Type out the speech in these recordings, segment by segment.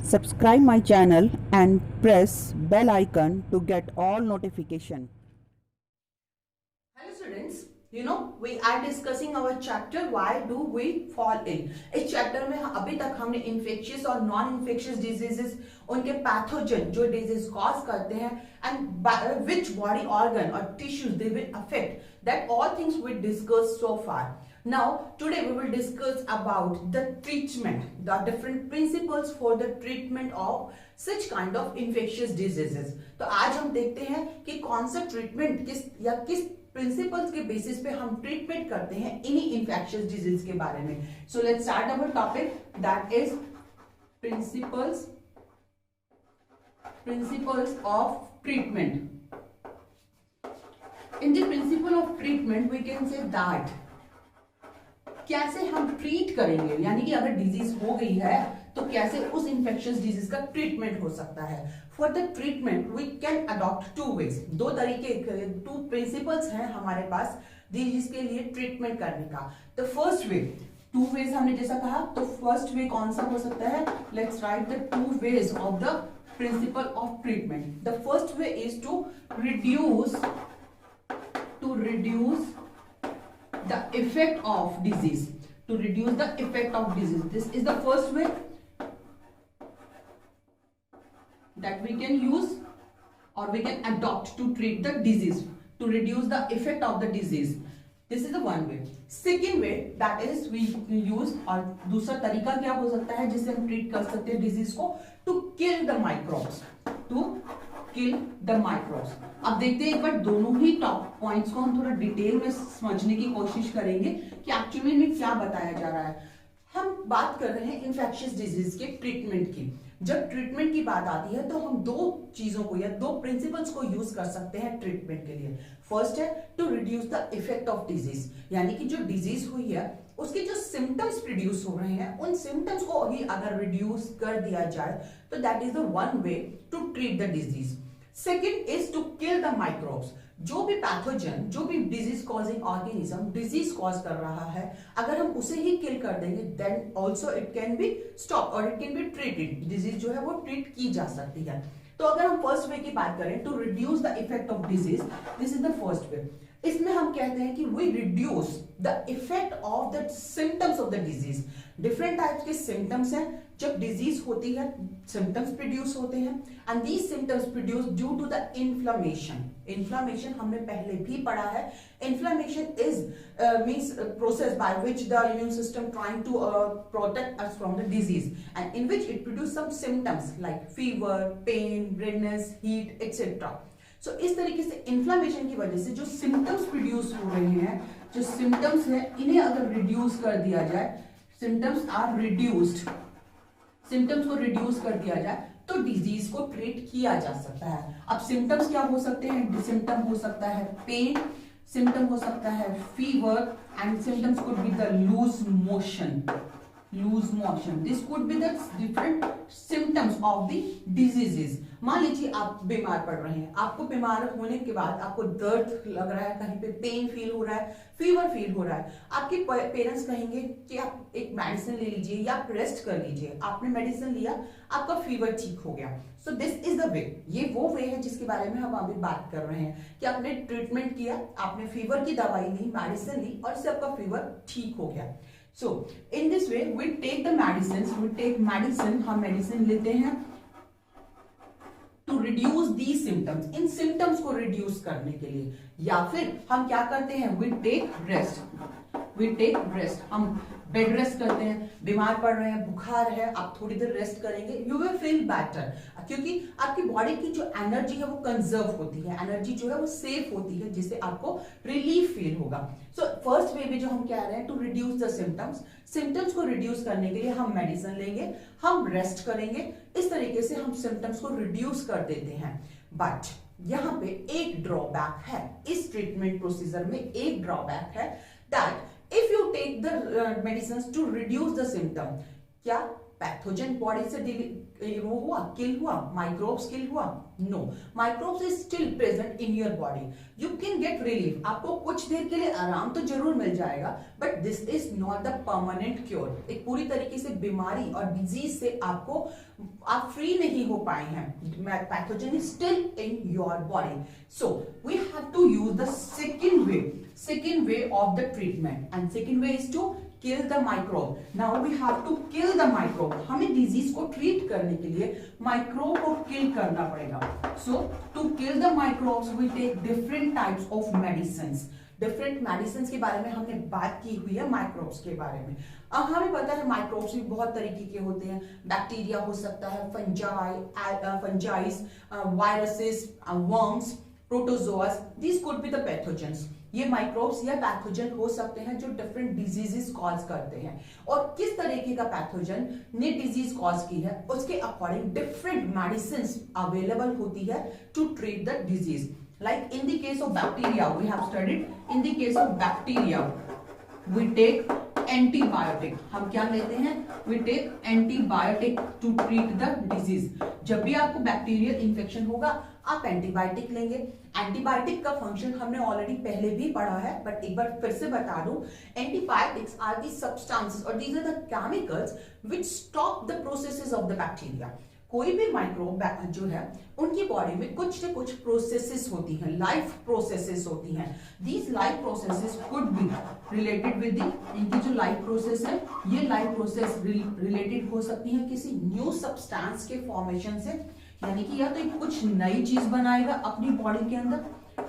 Subscribe my channel and press bell icon to get all notification. Hello students, we are discussing our chapter why do we fall ill. इस chapter में अभी तक हमने infectious और non infectious diseases, उनके pathogen जो disease cause करते हैं एंड विच बॉडी ऑर्गन और tissues they will affect, that all things we discuss so far. Now today we will discuss about the treatment, the different principles for the treatment of such kind of infectious diseases. तो आज हम देखते हैं कि कौन सा treatment किस principles के बेसिस पे हम ट्रीटमेंट करते हैं इन्हीं इन्फेक्शियस डिजीज के बारे में. So let's start our topic, that is principles of treatment. In the principle of treatment we can say that कैसे हम ट्रीट करेंगे, यानी कि अगर डिजीज हो गई है तो कैसे उस इंफेक्शियस डिजीज का ट्रीटमेंट हो सकता है. For the treatment we can adopt two ways, दो तरीके, टू प्रिंसिपल्स हैं हमारे पास डिजीज के लिए ट्रीटमेंट करने का. The first way, two ways हमने जैसा कहा, तो फर्स्ट वे कौन सा हो सकता है, let's write the two ways of the principle of treatment. The first way is to reduce the effect of disease, to reduce the effect of disease. This is the first way that we can use or we can adopt to treat the disease, to reduce the effect of the disease. This is the one way. Second way, that is we use, और दूसरा तरीका क्या हो सकता है जिससे हम treat कर सकते हैं डिजीज को, to kill the microbes, to kill the microbes. अब देखते हैं एक बार दोनों ही टॉप पॉइंट्स को हम थोड़ा डिटेल में समझने की कोशिश करेंगे कि एक्चुअली में क्या बताया जा रहा है. हम बात कर रहे हैं इन्फेक्शियस डिजीज के ट्रीटमेंट की. जब ट्रीटमेंट की बात आती है तो हम दो चीजों को या दो प्रिंसिपल्स को यूज कर सकते हैं ट्रीटमेंट के लिए. फर्स्ट है to reduce the effect of disease, यानी कि जो डिजीज हुई है उसके जो सिम्टम्स प्रोड्यूस हो रहे हैं उन सिम्टम्स को ही अगर रिड्यूस कर दिया जाए तो that is the one way to treat the disease. Second is to kill the microbes. जो भी पैथोजन, जो भी disease causing organism disease cause कर रहा है, अगर हम उसे ही किल कर देंगे then also it can be stop और it can be treated. Disease जो है वो ट्रीट की जा सकती है. तो अगर हम फर्स्ट वे की बात करें, to reduce the effect of disease, this is the first way. इसमें हम कहते हैं कि we reduce the effect of the symptoms of the disease. Different types के सिम्टम्स हैं. जब डिजीज होती है सिम्टम्स प्रोड्यूस होते हैं and these symptoms produce due to the inflammation. Inflammation हमने पहले भी पढ़ा है. Inflammation is means process by which the immune system trying to protect us from the disease and in which it produce some symptoms like fever, pain, redness, heat etcetera. So इस तरीके से inflammation की वजह से जो symptoms produce हो रहे हैं, जो सिम्टम्स है इन्हें अगर रिड्यूस कर दिया जाए, सिम्टम्स आर रिड्यूस्ड, सिम्टम्स को रिड्यूस कर दिया जाए तो डिजीज को ट्रीट किया जा सकता है. अब सिम्टम्स क्या हो सकते हैं, सिम्टम हो सकता है पेन, सिम्टम हो सकता है fever and symptoms could be the loose motion. This could be the different symptoms of the diseases. मान लीजिए आप बीमार पड़ रहे हैं, आपको बीमार होने के बाद आपको दर्द लग रहा है, कहीं पे पेन फील हो रहा है, फीवर फील हो रहा है. आपके पेरेंट्स कहेंगे कि आप एक मेडिसिन ले लीजिए या आप रेस्ट कर लीजिए. आपने मेडिसिन लिया, आपका फीवर ठीक हो गया. सो दिस इज द वे. ये वो वे है जिसके बारे में हम अभी बात कर रहे हैं कि आपने ट्रीटमेंट किया, आपने फीवर की दवाई ली, मेडिसिन ली और इससे आपका फीवर ठीक हो गया. So in this way we take the medicine, हम मेडिसिन लेते हैं टू रिड्यूस दी सिम्टम्स, इन सिम्टम्स को रिड्यूस करने के लिए. या फिर हम क्या करते हैं, वी टेक रेस्ट, हम बेड रेस्ट करते हैं. बीमार पड़ रहे हैं, बुखार है, आप थोड़ी देर रेस्ट करेंगे, यू विल फील बेटर, क्योंकि आपकी बॉडी की जो एनर्जी है वो कंजर्व होती है, एनर्जी जो है वो सेफ होती है, जिससे आपको रिलीफ फील होगा. सो फर्स्ट वे में जो हम कह रहे हैं टू रिड्यूस द सिम्टम्स को रिड्यूस करने के लिए हम मेडिसिन लेंगे, हम रेस्ट करेंगे. इस तरीके से हम सिम्टम्स को रिड्यूस कर देते हैं. बट यहाँ पे एक ड्रॉबैक है, इस ट्रीटमेंट प्रोसीजर में एक ड्रॉबैक है, that if you take the medicines to reduce the symptom, क्या पैथोजन बॉडी से वो हुआ, किल हुआ, माइक्रोब्स किल हुआ? No, microbes is still present in your body. You can get relief, आपको कुछ देर के लिए आराम तो जरूर मिल जाएगा, but this is not the permanent cure. एक पूरी तरीके से बीमारी और डिजीज से आप फ्री नहीं हो पाए हैं. Pathogen is still in your body. So we have to use the second way of the treatment, and second way is to kill the microbe. Now we have to kill the microbe. हमें disease को treat करने के लिए microbe को किल करना पड़ेगा. So to kill the microbes we take different types of medicines. Different medicine के बारे में हमने बात की हुई है माइक्रोब्स के बारे में. अब हमें पता है माइक्रोब्स भी बहुत तरीके के होते हैं. बैक्टीरिया हो सकता है, fungis, viruses, worms, protozoas, these could be the pathogens. ये माइक्रोब्स या पैथोजन हो सकते हैं जो डिफरेंट डिजीजेस कॉज करते हैं. और किस तरीके का पैथोजन ने डिजीज कॉज की है उसके अकॉर्डिंग डिफरेंट मेडिसिन अवेलेबल होती है to treat the disease. Like in the case of bacteria, we have studied, in the case of bacteria, we take antibiotic. हम क्या लेते हैं? We take antibiotic to treat the disease. जब भी आपको bacterial infection होगा आप एंटीबायोटिक लेंगे. एंटीबायोटिक का फंक्शन हमने ऑलरेडी पहले भी पढ़ा है, बट एक बार फिर से बता दूं. एंटीबायोटिक्स आर दी सब्सटेंसेस और these are the chemicals which stop the processes of the bacteria. कोई भी माइक्रोब जो है उनकी बॉडी में कुछ न कुछ प्रोसेसेस होती हैं, लाइफ प्रोसेसेस होती हैं. These life processes could be related with इनकी जो लाइफ प्रोसेस है, ये लाइफ प्रोसेस रिलेटेड हो सकती है किसी न्यू सब्सटेंस के फॉर्मेशन से. यानी कि या तो एक कुछ नई चीज बनाएगा अपनी बॉडी के अंदर,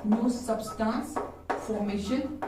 न्यू सब्सटेंस फॉर्मेशन,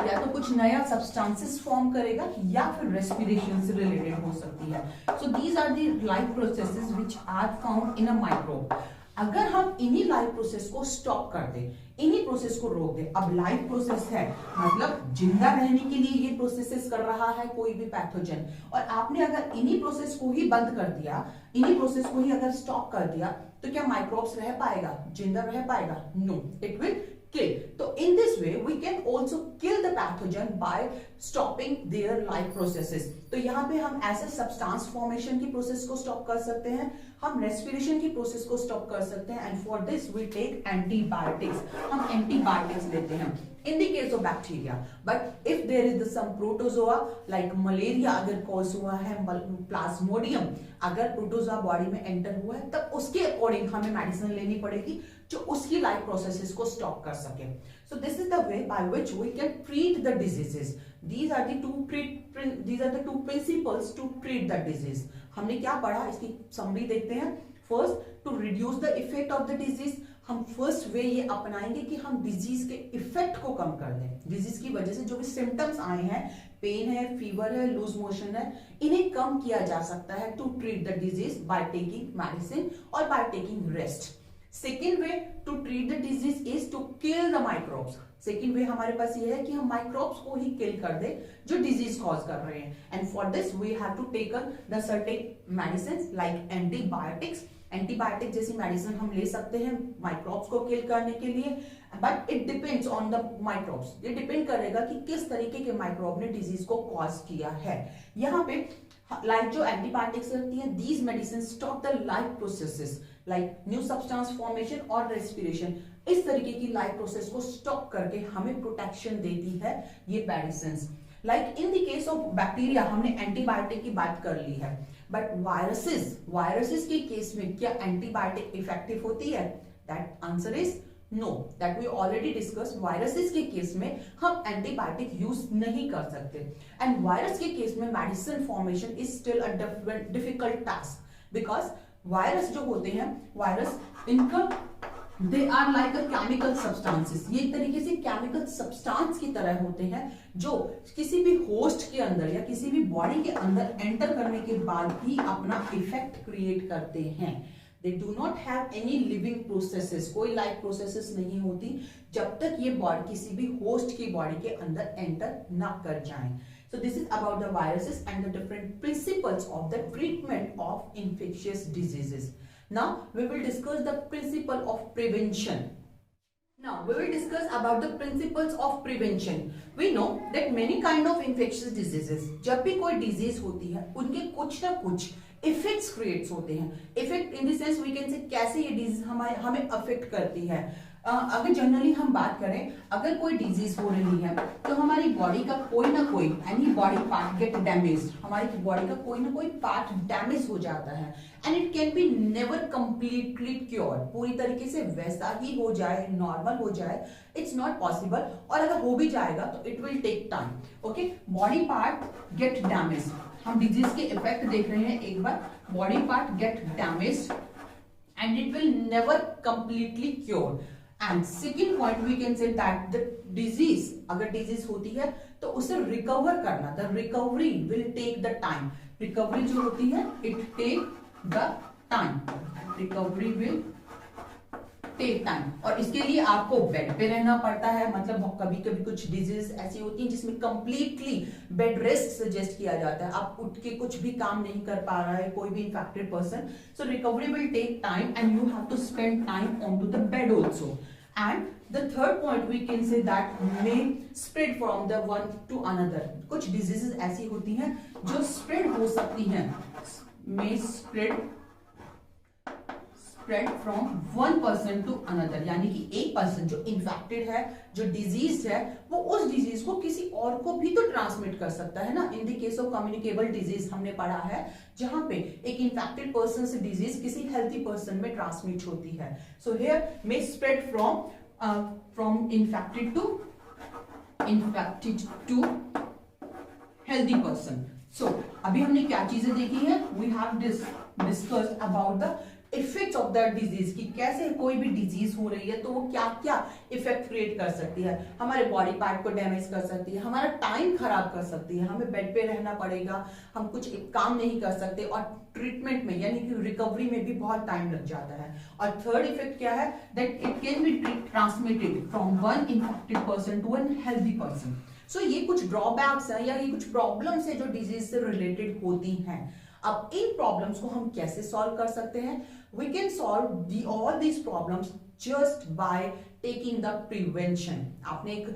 या तो कुछ नया सब्सटेंसेस फॉर्म करेगा, या फिर रेस्पिरेशन से रिलेटेड हो सकती है. So these are the life processes which are found in a microbe. अगर हम इन्हीं लाइफ प्रोसेस को स्टॉप कर दें, इन्हीं प्रोसेस को रोक दें, अब लाइफ प्रोसेस है मतलब जिंदा रहने के लिए ये प्रोसेसेस कर रहा है कोई भी पैथोजन, और आपने अगर इन्हीं प्रोसेस को ही बंद कर दिया, इन्हीं प्रोसेस को ही अगर स्टॉप कर दिया, तो क्या माइक्रोब्स रह पाएगा, जिंदा रह पाएगा? No, it will kill. So in this way we can also kill the pathogen by stopping their life processes. तो यहाँ पे हम ऐसे सब्सटेंस फॉर्मेशन की प्रोसेस को स्टॉप कर सकते हैं, हम रेस्पिरेशन की प्रोसेस को स्टॉप कर सकते हैं, and for this we take antibiotics. हम एंटीबायोटिक्स लेते हैं in the case of bacteria. But if there is some protozoa like malaria अगर कॉज हुआ है, प्लाज्मोडियम अगर प्रोटोजोआ बॉडी में एंटर हुआ है, तब उसके अकॉर्डिंग हमें मेडिसिन लेनी पड़ेगी जो उसकी लाइफ प्रोसेसेस को स्टॉप कर सके. So this is the way by which we can treat the diseases. These are the two principles to treat the disease. हमने क्या पढ़ा इसकी समरी देखते हैं. First, to reduce the effect of the disease. हम first way ये अपनाएंगे कि हम डिजीज के इफेक्ट को कम कर दें. डिजीज की वजह से जो भी सिम्टम्स आए हैं, पेन है, फीवर है, लूज मोशन है, इन्हें कम किया जा सकता है to treat the disease by taking medicine और by taking rest. Second way to treat the disease is to kill the microbes. Second way हमारे पास ये है कि हम माइक्रोब्स को ही किल कर दे जो डिजीज कॉज कर रहे हैं. And for this we have to taken the certain medicine like antibiotics. Antibiotic जैसी मेडिसिन हम ले सकते हैं माइक्रोब्स को किल करने के लिए, but it depends on the microbes. ये डिपेंड करेगा कि किस तरीके के माइक्रोब ने डिजीज को कॉज किया है. यहाँ पे लाइक जो एंटीबायोटिक्स रहती है, these medicine stop the life processes like new substance formation और रेस्पिरेशन. इस तरीके की लाइफ प्रोसेस को स्टॉप करके हमें प्रोटेक्शन देती है ये medicine. Like in the case of bacteria हमने एंटीबायोटिक की बात कर ली है, बट वायरसेस के केस में क्या एंटीबायोटिक इफेक्टिव होती है? That answer is no. That we already discuss. Viruses के केस में हम एंटीबायोटिक यूज नहीं कर सकते, एंड वायरस के केस में medicine formation is still a difficult task, because virus जो होते हैं, वायरस इनका they are like a chemical substances. ये एक तरीके से केमिकल सब्सटेंस की तरह होते हैं जो किसी भी होस्ट के अंदर या किसी भी बॉडी के अंदर एंटर करने के बाद ही अपना इफेक्ट क्रिएट करते हैं. They do not have any living processes. कोई लाइफ प्रोसेसेस नहीं होती जब तक ये बॉडी किसी भी होस्ट की बॉडी के अंदर एंटर ना कर जाए. So this is about the viruses and the different principles of the treatment of infectious diseases. Now we will discuss the principle of prevention. Now we will discuss about the principles of prevention. We know that many kind of infectious diseases, जब भी कोई disease होती है उनके कुछ ना कुछ effects creates होते हैं. Effect in the sense we can say कैसे ये डिजीज हमें अफेक्ट करती है. अगर जनरली हम बात करें, अगर कोई डिजीज हो रही है तो हमारी बॉडी का कोई ना कोई any body part get damage, हमारी बॉडी का कोई ना कोई पार्ट डैमेज हो जाता है and it can be never completely cure. पूरी तरीके से वैसा ही हो जाए, नॉर्मल हो जाए, इट्स नॉट पॉसिबल. और अगर हो भी जाएगा तो it will take time. Okay, body part get damage. हम डिजीज के इफेक्ट देख रहे हैं एक बार. Body part get damage and it will never completely cure. And second point we can say that the disease, अगर डिजीज होती है तो उसे रिकवर करना, the recovery will take the time. Recovery जो होती है it take the time. Recovery will take time. और इसके लिए आपको बेड पे रहना पड़ता है. मतलब कभी कभी कुछ डिजीज ऐसी होती है जिसमें कंप्लीटली बेड रेस्ट सजेस्ट किया जाता है. आप उठ के कुछ भी काम नहीं कर पा रहा है कोई भी infected person. So recovery will take time and you have to spend time on to the bed also. And the third point we can say that may spread from the one to another. कुछ diseases ऐसी होती हैं जो spread हो सकती हैं. may spread from one person to another. यानी कि एक पर्सन जो इन्फेक्टेड है, जो डिजीज है, वो उस डिजीज को किसी और को भी तो ट्रांसमिट कर सकता है ना. In the case of communicable disease हमने पढ़ा है जहां पे एक इन्फेक्टेड पर्सन से डिजीज किसी हेल्थी पर्सन में ट्रांसमिट होती है. So here may spread from infected to healthy person. So अभी हमने क्या चीजें देखी है? We have discussed about the effects of the disease, की कैसे कोई भी डिजीज हो रही है तो वो क्या क्या इफेक्ट क्रिएट कर सकती है. हमारे बॉडी पार्ट को डैमेज कर सकती है, हमारा टाइम खराब कर सकती है, हमें बेड पे रहना पड़ेगा, हम कुछ काम नहीं कर सकते, और ट्रीटमेंट में यानी कि रिकवरी में भी बहुत टाइम लग जाता है. और थर्ड इफेक्ट क्या है? That it can be transmitted from one infected person to an healthy person. So ये कुछ ड्रॉबैक्स है या ये कुछ प्रॉब्लम्स है जो डिजीज से रिलेटेड होती हैं. अब इन प्रॉब्लम्स को हम कैसे सॉल्व कर सकते हैं? We can solve all these problems just by taking the prevention. आपने एक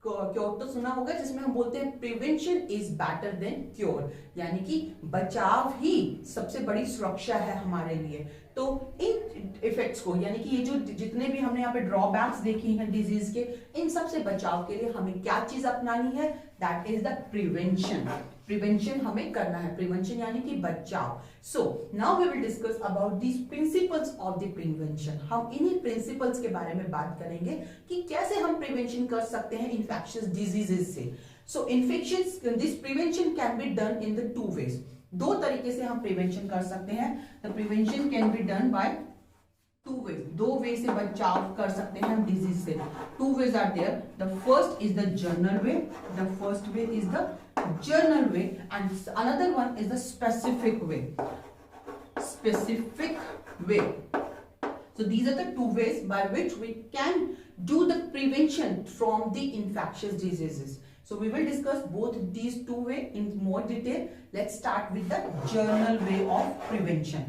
क्योर तो सुना होगा जिसमें हम बोलते हैं prevention is better than cure, यानी कि बचाव ही सबसे बड़ी सुरक्षा है हमारे लिए. तो इन इफेक्ट्स को यानी कि ये जो जितने भी हमने यहाँ पे ड्रॉबैक्स देखी हैं डिजीज के, इन सब से बचाव के लिए हमें क्या चीज अपनानी है? That is the prevention. Prevention हमें करना है. प्रिवेंशन यानी कि बचाव. So now we will discuss about these principles of the prevention. हम इन्हीं प्रिंसिपल्स के बारे में बात करेंगे कि कैसे हम प्रिवेंशन कर सकते हैं इन्फेक्शियस डिजीजेस से. So infections, this prevention can be done in the two ways. दो तरीके से हम प्रिवेंशन कर सकते हैं. The prevention can be done by two ways. दो वे से बचाव कर सकते हैं हम डिजीज से. Two ways are there. The first is the general way. The first way is the general way and another one is the specific way. So these are the two ways by which we can do the prevention from the infectious diseases. So we will discuss both these two ways in more detail. Let's start with the general way of prevention.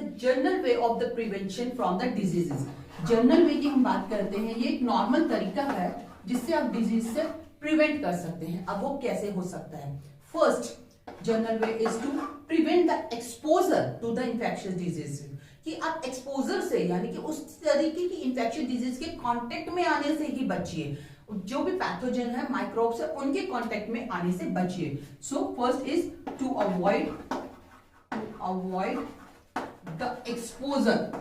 The general way of the prevention from the diseases. General way की हम बात करते हैं, ये एक normal तरीका है जिससे आप डिजीज से प्रिवेंट कर सकते हैं. अब वो कैसे हो सकता है? First general way is to prevent the exposure to the infectious disease. कि आप एक्सपोजर से यानी कि उस तरीके की इन्फेक्शियस डिजीज के कांटेक्ट में आने से ही बचिए. जो भी पैथोजन है, माइक्रोब्स है, उनके कांटेक्ट में आने से बचिए. So first is to avoid the exposure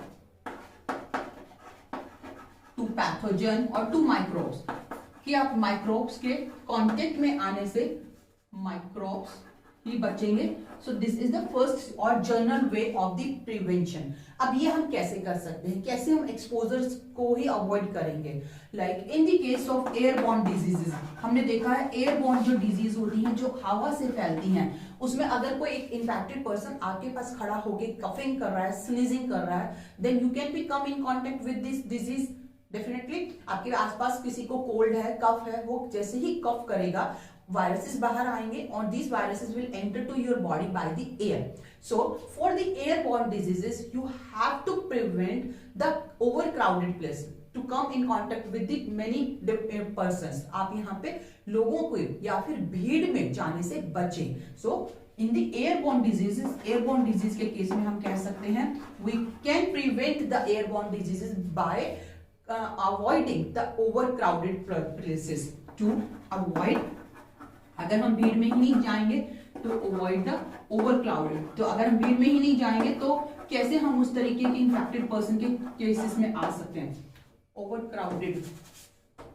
to pathogen और टू माइक्रोब्स. कि आप माइक्रोब्स के कांटेक्ट में आने से माइक्रोब्स ही बचेंगे. So this is the first और general way of the prevention. अब ये हम कैसे कर सकते हैं? कैसे हम एक्सपोजर्स को ही अवॉइड करेंगे? Like in the case of airborne diseases, हमने देखा है एयरबॉर्न जो डिजीज होती हैं जो हवा से फैलती हैं, उसमें अगर कोई एक इन्फेक्टेड पर्सन आपके पास खड़ा होकर कफिंग कर रहा है, स्नीजिंग कर रहा है, then you can be come in contact with this disease. Definitely आपके आसपास किसी को कोल्ड है, कफ है, वो जैसे ही कफ करेगा वायरसेस बाहर आएंगे और these viruses will enter to your body by the air. So for the airborne diseases you have to prevent the overcrowded place. To come in contact with the many persons, आप यहाँ पे लोगों को या फिर भीड़ में जाने से बचें। So in the airborne diseases, airborne disease के केस में हम कह सकते हैं we can prevent the airborne diseases by avoiding the overcrowded places. To avoid, अगर हम भीड़ में ही नहीं जाएंगे तो अवॉइड द ओवरक्राउडेड, तो अगर हम भीड़ में ही नहीं जाएंगे तो कैसे हम उस तरीके के इन्फेक्टेड पर्सन के केसेस में आ सकते हैं, overcrowded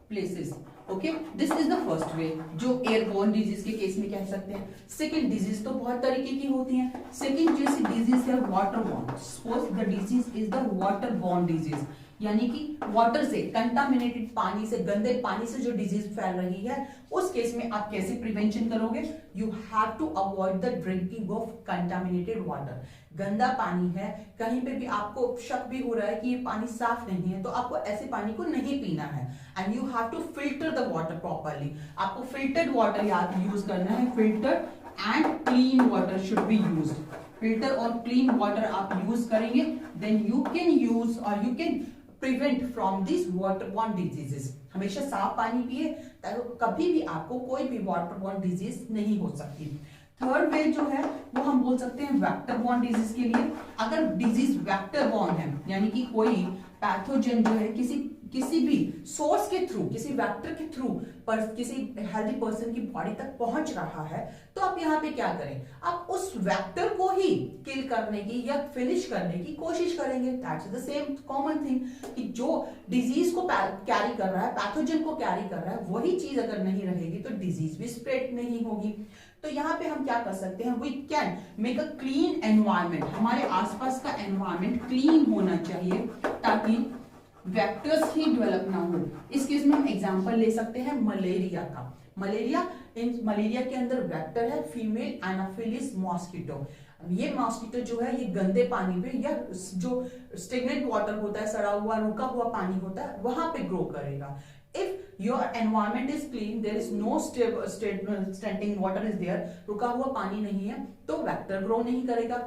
places. Okay, this is the first वे जो एयरबोर्न डिजीज के केस में कह सकते हैं। सेकंड डिजीज तो बहुत तरीके की होती हैं। सेकंड जैसी डिजीज है waterborne. Suppose the disease is the waterborne disease, यानी कि वाटर से, कंटामिनेटेड पानी से, गंदे पानी से जो डिजीज फैल रही है, उस केस में आप कैसे प्रिवेंशन करोगे? You have to avoid the drinking of contaminated water. गंदा पानी है, कहीं पे भी आपको शक भी हो रहा है कि ये पानी साफ नहीं है, तो आपको ऐसे पानी को नहीं पीना है। And you have to filter the water properly. आपको फिल्टर्ड वाटर यूज करना है। Filter and clean water should be used. Filter और क्लीन वाटर आप यूज करेंगे, देन यू कैन यूज और you can prevent from this waterborne diseases. हमेशा साफ पानी पिए ताकि कभी भी आपको कोई भी वाटरबोर्न डिजीज नहीं हो सकती। थर्ड वे जो है वो हम बोल सकते हैं वेक्टरबोर्न डिजीज के लिए। अगर डिजीज वेक्टरबोर्न है, यानी कि कोई पैथोजन जो है किसी भी सोर्स के थ्रू, किसी वेक्टर के थ्रू पर किसी हेल्दी पर्सन की बॉडी तक पहुंच रहा है, तो आप यहाँ पे क्या करें? आप उस वेक्टर को ही किल करने की या फिनिश करने की कोशिश करेंगे। That's the same common thing कि जो डिजीज को कैरी कर रहा है, पैथोजन को कैरी कर रहा है, वही चीज अगर नहीं रहेगी तो डिजीज भी स्प्रेड नहीं होगी। तो यहाँ पे हम क्या कर सकते हैं? We can make a clean environment. हमारे आसपास का एनवायरमेंट क्लीन होना चाहिए ताकि वेक्टर्स ही डेवलप ना हो। इस केस में हम एग्जांपल ले सकते हैं मलेरिया का। मलेरिया के अंदर वेक्टर है फीमेल एनाफिलिस मॉस्किटो। ये मॉस्किटो जो है ये गंदे पानी पे या जो स्टेगनेंट वाटर होता है, सड़ा हुआ रुका हुआ पानी होता है, वहां पे ग्रो करेगा। If your environment is clean, there is no standing water is there, रुका हुआ पानी नहीं है, तो वेक्टर ग्रो नहीं करेगा,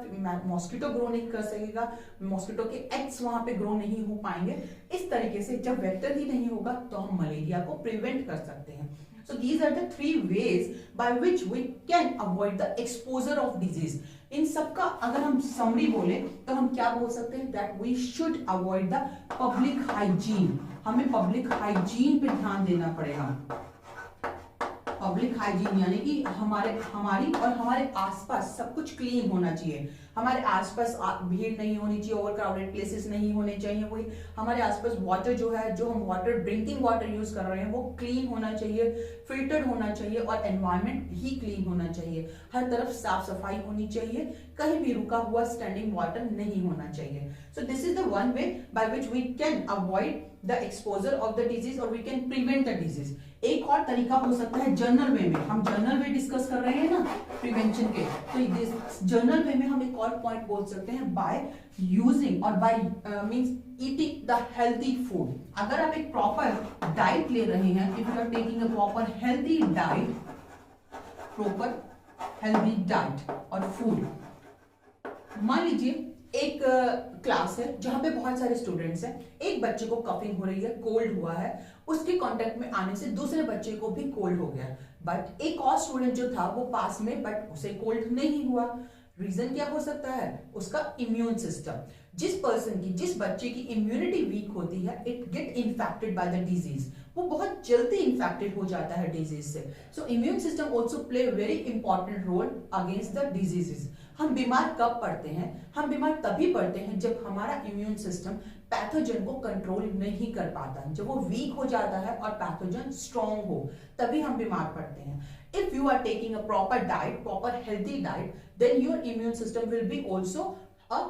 मॉस्किटो ग्रो नहीं कर सकेगा, मॉस्किटो के एग्स वहां पे ग्रो नहीं हो पाएंगे। इस तरीके से जब वेक्टर ही नहीं होगा तो हम मलेरिया को प्रिवेंट कर सकते हैं। So these are the three ways by which we can avoid the exposure of disease. इन सबका अगर हम समरी बोले तो हम क्या बोल सकते हैं? That we should avoid the public hygiene. हमें पब्लिक हाइजीन पे ध्यान देना पड़ेगा। पब्लिक हाइजीन यानी कि हमारी और हमारे आसपास सब कुछ क्लीन होना चाहिए। हमारे आसपास भीड़ नहीं होनी चाहिए, ओवरक्राउडेड प्लेसेस नहीं होने चाहिए। वही हमारे आसपास वाटर जो है, जो हम वाटर ड्रिंकिंग वाटर यूज कर रहे हैं, वो क्लीन होना चाहिए, फिल्टर्ड होना चाहिए और एनवायरनमेंट ही क्लीन होना चाहिए। हर तरफ साफ सफाई होनी चाहिए, कहीं भी रुका हुआ स्टैंडिंग वाटर नहीं होना चाहिए। So this is the one way by which we can avoid the exposure of the disease और we can prevent the disease. एक और तरीका हो सकता है जनरल वे में। हम जनरल वे डिस्कस कर रहे हैं ना प्रिवेंशन के, तो जनरल वे में हम एक और पॉइंट बोल सकते हैं बाय यूजिंग और by means eating the healthy food. अगर आप एक प्रॉपर डाइट ले रहे हैं, if you are taking a proper healthy diet, proper healthy diet और फूड। मान लीजिए एक क्लास है जहां पे बहुत सारे स्टूडेंट्स हैं, एक बच्चे को कफिंग हो रही है, कोल्ड हुआ है, उसके कांटेक्ट में आने से दूसरे बच्चे को भी कोल्ड हो गया, बट एक और स्टूडेंट जो था वो पास में, बट उसे कोल्ड नहीं हुआ। रीजन क्या हो सकता है? उसका इम्यून सिस्टम। जिस बच्चे की इम्यूनिटी वीक होती है, it get infected by the disease, वो बहुत जल्दी इन्फेक्टेड हो जाता है डिजीज से। So immune system also play very important role against the diseases. हम बीमार कब पड़ते हैं? हम बीमार तभी पड़ते हैं जब हमारा इम्यून सिस्टम पैथोजन को कंट्रोल नहीं कर पाता, जब वो वीक हो जाता है और पैथोजन स्ट्रॉन्ग हो, तभी हम बीमार पड़ते हैं। If you are taking a proper diet, proper healthy diet, then your immune system will be also a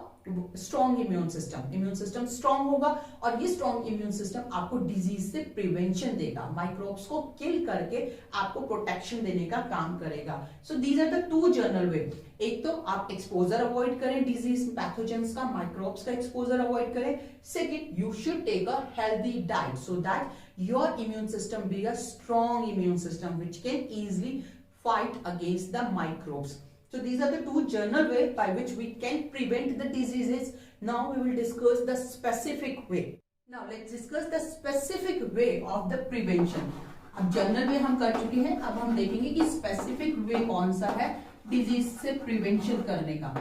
strong immune system. Immune system strong होगा और ये strong immune system आपको disease से prevention देगा, microbes को kill करके आपको protection देने का काम करेगा। So these are the two general way. एक तो आप exposure avoid करें disease pathogens का, microbes का exposure avoid करें। Second, you should take a healthy diet so that your immune system be a strong immune system which can easily fight against the microbes. So these are the two general ways by which we can prevent the diseases. Now we will discuss the specific way. Now let's discuss the specific way of the prevention. अब general वे हम कर चुके हैं, अब हम देखेंगे कि specific way कौन सा है डिजीज से प्रिवेंशन करने का.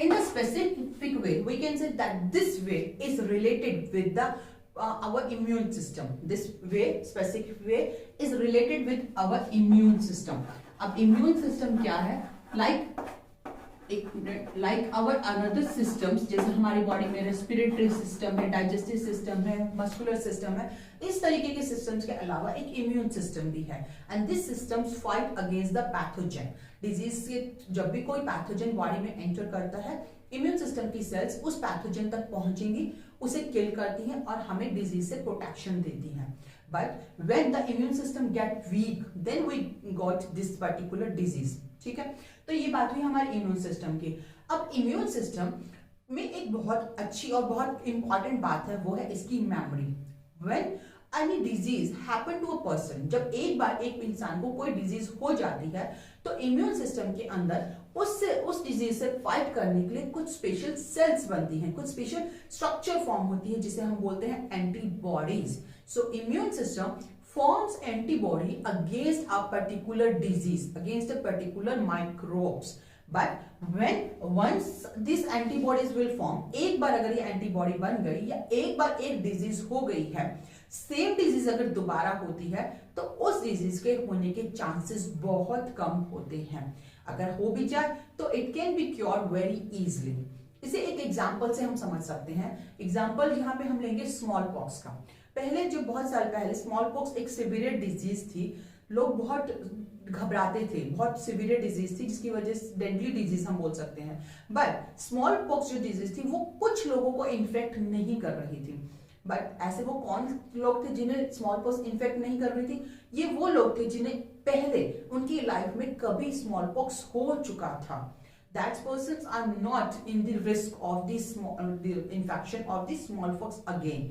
In the specific way we can say that this way is related with the our immune system. This way, specific way is related with our immune system. अब immune system क्या है? Like our another systems, जैसे हमारी body में respiratory system है, digestive system है, muscular system है, इस तरीके के सिस्टम्स के अलावा एक इम्यून सिस्टम भी है. And this systems fight against the pathogen. Disease से जब भी कोई पैथोजन बॉडी में एंटर करता है, इम्यून सिस्टम की सेल्स उस पैथोजन तक पहुंचेंगी, उसे किल करती हैं और हमें डिजीज से प्रोटेक्शन देती हैं. But when the immune system get weak, then we got this particular disease. ठीक है, तो ये बात हुई हमारे इम्यून सिस्टम की. अब इम्यून सिस्टम में एक बहुत अच्छी और बहुत इंपॉर्टेंट बात है, वो है इसकी memory. When any disease happen to a person, जब एक बार एक इंसान को कोई डिजीज हो जाती है, तो इम्यून सिस्टम के अंदर उस डिजीज से फाइट करने के लिए कुछ स्पेशल सेल्स बनती हैं, कुछ स्पेशल स्ट्रक्चर फॉर्म होती है, जिसे हम बोलते हैं antibodies. So immune system forms antibody against a particular disease, against a particular microbes. But when once these antibodies will form, एक बार अगर ये एंटीबॉडी बन गई या एक बार एक डिजीज हो गई है, सेम डिजीज अगर दोबारा होती है, तो उस डिजीज के होने के चांसेस बहुत कम होते हैं. अगर हो भी जाए तो it can be cured very easily. इसे एक एग्जाम्पल से हम समझ सकते हैं. एग्जाम्पल यहाँ पे हम लेंगे स्मॉल पॉक्स का. पहले जो बहुत साल पहले स्मॉल पॉक्स एक सिवियर डिजीज थी, लोग बहुत घबराते थे, बहुत सिवियर डिजीज थी, जिसकी वजह से डेडली डिजीज हम बोल सकते हैं. बट स्मॉल पॉक्स जो डिजीज थी वो कुछ लोगों को इन्फेक्ट नहीं कर रही थी. बट ऐसे वो कौन लोग थे जिन्हें स्मॉल पॉक्स इन्फेक्ट नहीं कर रही थी? ये वो लोग थे जिन्हें पहले उनकी लाइफ में कभी स्मॉल पॉक्स हो चुका था. That persons are not in the risk of the infection of the smallpox again.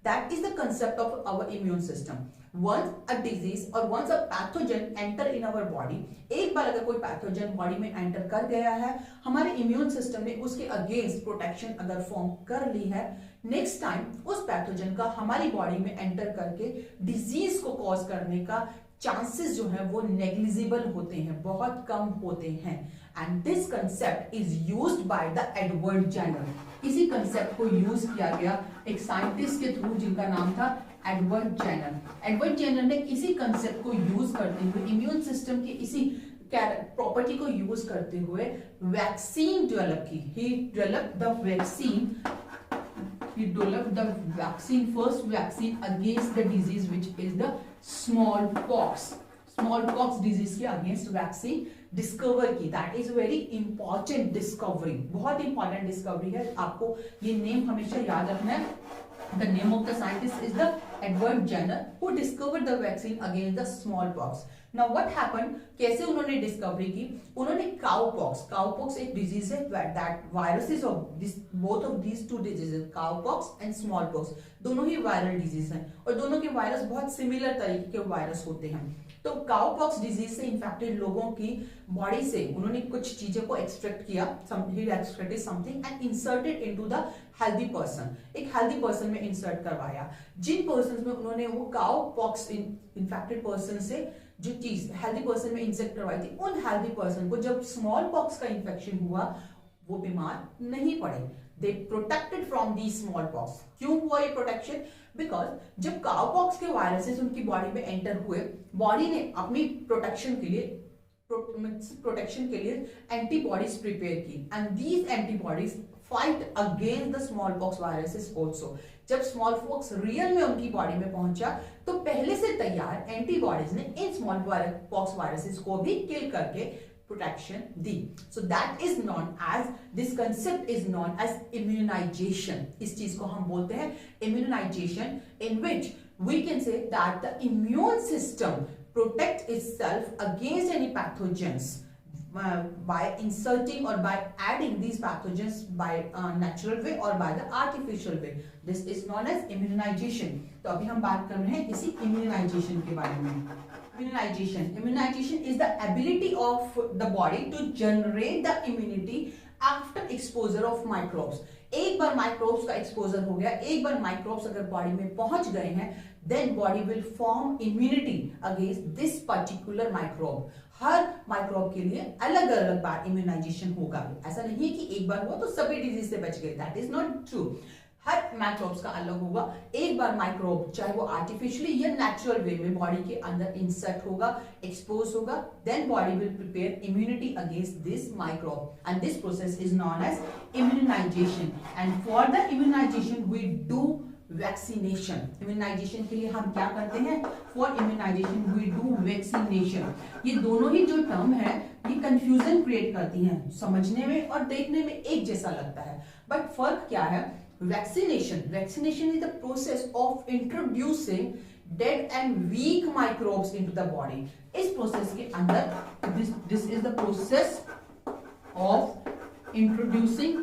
That is the concept of our immune system. Once a disease or once a pathogen enter in our body, एक बार अगर कोई pathogen body में enter कर गया है, हमारे immune system ने उसके अगेंस्ट प्रोटेक्शन अगर फॉर्म कर ली है, नेक्स्ट टाइम उस पैथोजन का हमारी बॉडी में एंटर करके डिजीज को कॉज करने का चांसेस जो है वो नेग्लिजिबल होते हैं, बहुत कम होते हैं. And this concept is used by the Edward Jenner. इसी कंसेप्ट को यूज किया गया एक साइंटिस्ट के थ्रू जिनका नाम था एडवर्ड जेनर. एडवर्ड जेनर ने इसी कंसेप्ट को यूज करते हुए, इम्यून सिस्टम की इसी प्रॉपर्टी को यूज करते हुए वैक्सीन डेवलप की. He developed the vaccine, first vaccine against the disease which is the smallpox. Smallpox disease के against vaccine डिस्कवर की. That is very important discovery, बहुत इंपॉर्टेंट डिस्कवरी है. आपको ये नेम हमेशा याद रखना है. The name of the scientist is the Edward Jenner, who discovered the vaccine against the smallpox. Now what happened? कैसे उन्होंने डिस्कवरी की? उन्होंने काउपॉक्स एक डिजीज है, that viruses of this, both of these two diseases, cowpox and smallpox, दोनों ही viral disease हैं और दोनों के वायरस बहुत सिमिलर तरीके के वायरस होते हैं. तो काउपॉक्स डिजीज से इन्फेक्टेड लोगों की बॉडी से उन्होंने कुछ चीजों को एक्सट्रैक्ट किया, something and inserted into the healthy person. एक हेल्दी पर्सन में इंसर्ट करवाया. जिन पर्सन में उन्होंने वो काउपॉक्स इन्फेक्टेड पर्सन से जो चीज हेल्दी पर्सन में इंसेक्ट करवाई थी, उन हेल्दी पर्सन को जब स्मॉल पॉक्स का इन्फेक्शन हुआ, वो बीमार नहीं पड़े. They protected from the smallpox. क्यों हुआ ये प्रोटेक्शन? बिकॉज जब काउपॉक्स के वायरसेस उनकी बॉडी में एंटर हुए, बॉडी ने अपनी प्रोटेक्शन के लिए एंटीबॉडीज प्रिपेयर की. And these antibodies fight against the smallpox viruses also. जब स्मॉलपॉक्स रियल में उनकी बॉडी में पहुंचा, तो पहले से तैयार एंटीबॉडीज ने इन स्मॉलपॉक्स वायरसेस को भी किल करके protection the. So that is known as, this concept is known as immunization. इस चीज को हम बोलते हैं immunization, in which we can say that the immune system protects itself against any pathogens by inserting or by adding these pathogens by natural way or by the artificial way. This is known as immunization. तो अभी हम बात कर रहे हैं इसी immunization के बारे में. Immunization is the ability of the body to generate the immunity after exposure of microbes. एक एक बार माइक्रोब्स का एक्सपोजर हो गया, एक बार माइक्रोब्स अगर बॉडी में पहुंच गए हैं, then body will form immunity against this particular microbe. हर माइक्रोब के लिए अलग अलग बार इम्यूनाइजेशन होगा। ऐसा नहीं है कि एक बार हुआ तो सभी डिजीज से बच गए, that is not true. Her microbes का अलग होगा। एक बार माइक्रोब चाहे वो आर्टिफिशियली या नेचुरल वे में बॉडी के अंदर इंसर्ट होगा, एक्सपोज होगा, then body will prepare immunity against this microbe and this process is known as immunization. And for the immunization we do vaccination. Immunization के लिए हम क्या करते हैं? For immunization we do vaccination. ये दोनों ही जो टर्म है ये कंफ्यूजन क्रिएट करती हैं, समझने में और देखने में एक जैसा लगता है, बट फर्क क्या है? Vaccination is the process of introducing dead and weak microbes into the body. इस प्रोसेस के अंदर this is the process of introducing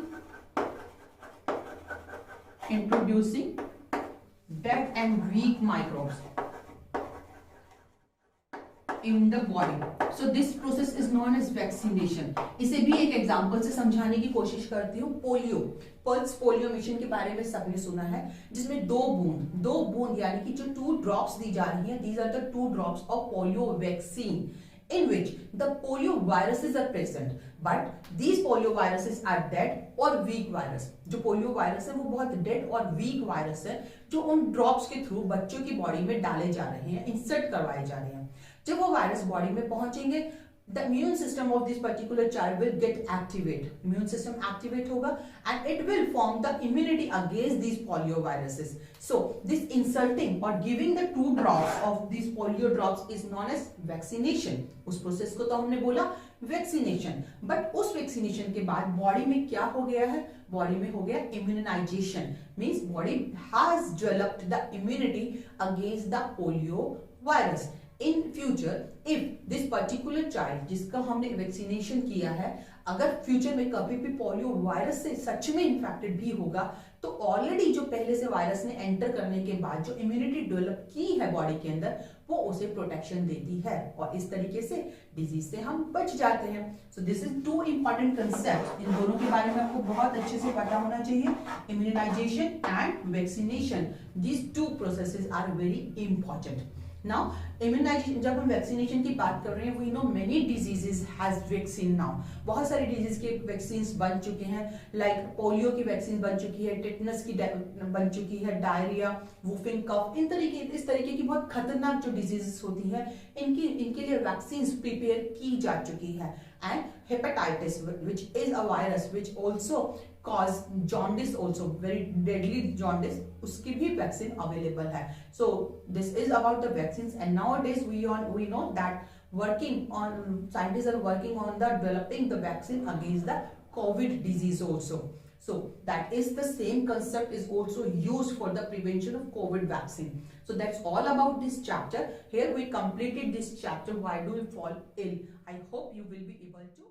dead and weak microbes in the body. So this process is known as vaccination. इसे भी एक example से समझाने की कोशिश करती हूँ। पोलियो, पल्स पोलियो मिशन के बारे में सबने सुना है, जिसमें दो बूंद यानी कि जो 2 ड्रॉप्स दी जा रही हैं, these are the 2 drops of polio vaccine in which the polio viruses are present, but these polio viruses are dead or weak virus. जो पोलियो वायरस है वो बहुत डेड और वीक वायरस है, जो उन ड्रॉप्स के थ्रू बच्चों की बॉडी में डाले जा रहे हैं, इंसर्ट करवाए जा रहे हैं। जब वो वायरस बॉडी में पहुंचेंगे, the immune system of this particular child will get activate. Immune system activate होगा and it will form the immunity against these polio viruses. So this inserting or giving the 2 drops of these polio drops is known as vaccination. उस process को तो हमने बोला vaccination, but उस vaccination के बाद body में क्या हो गया है? बॉडी में हो गया immunization, means body has developed the immunity against the polio virus. In future if this particular child जिसका हमने वैक्सीनेशन किया है, अगर फ्यूचर में कभी भी पोलियो वायरस से सच में इन्फेक्टेड भी होगा, तो ऑलरेडी जो पहले से वायरस ने एंटर करने के बाद जो इम्यूनिटी डेवलप की है बॉडी के अंदर, वो उसे प्रोटेक्शन देती है और इस तरीके से डिजीज से हम बच जाते हैं। So this is 2 important concept. इन दोनों के बारे में आपको बहुत अच्छे से पता होना चाहिए। Immunization and vaccination, these 2 processes are very important. Now immunization, जब हम वैक्सीनेशन की बात कर रहे हैं, we know many diseases has vaccine now. बहुत सारी डिजीज के वैक्सीन बन चुके हैं, लाइक पोलियो की वैक्सीन बन चुकी है, टेटनस की बन चुकी है, डायरिया, वुफिंग कफ, इस तरीके की बहुत खतरनाक जो डिजीजेस होती है, इनके लिए वैक्सीन प्रिपेयर की जा चुकी है। And hepatitis which is a virus which also cause jaundice, also very deadly jaundice, उसकी भी वैक्सीन अवेलेबल है। So this is about the vaccines, and nowadays we know that scientists are working on the developing the vaccine against the COVID disease also. So that is the same concept is also used for the prevention of COVID vaccine. So that's all about this chapter. Here we completed this chapter, why do we fall ill. I hope you will be able to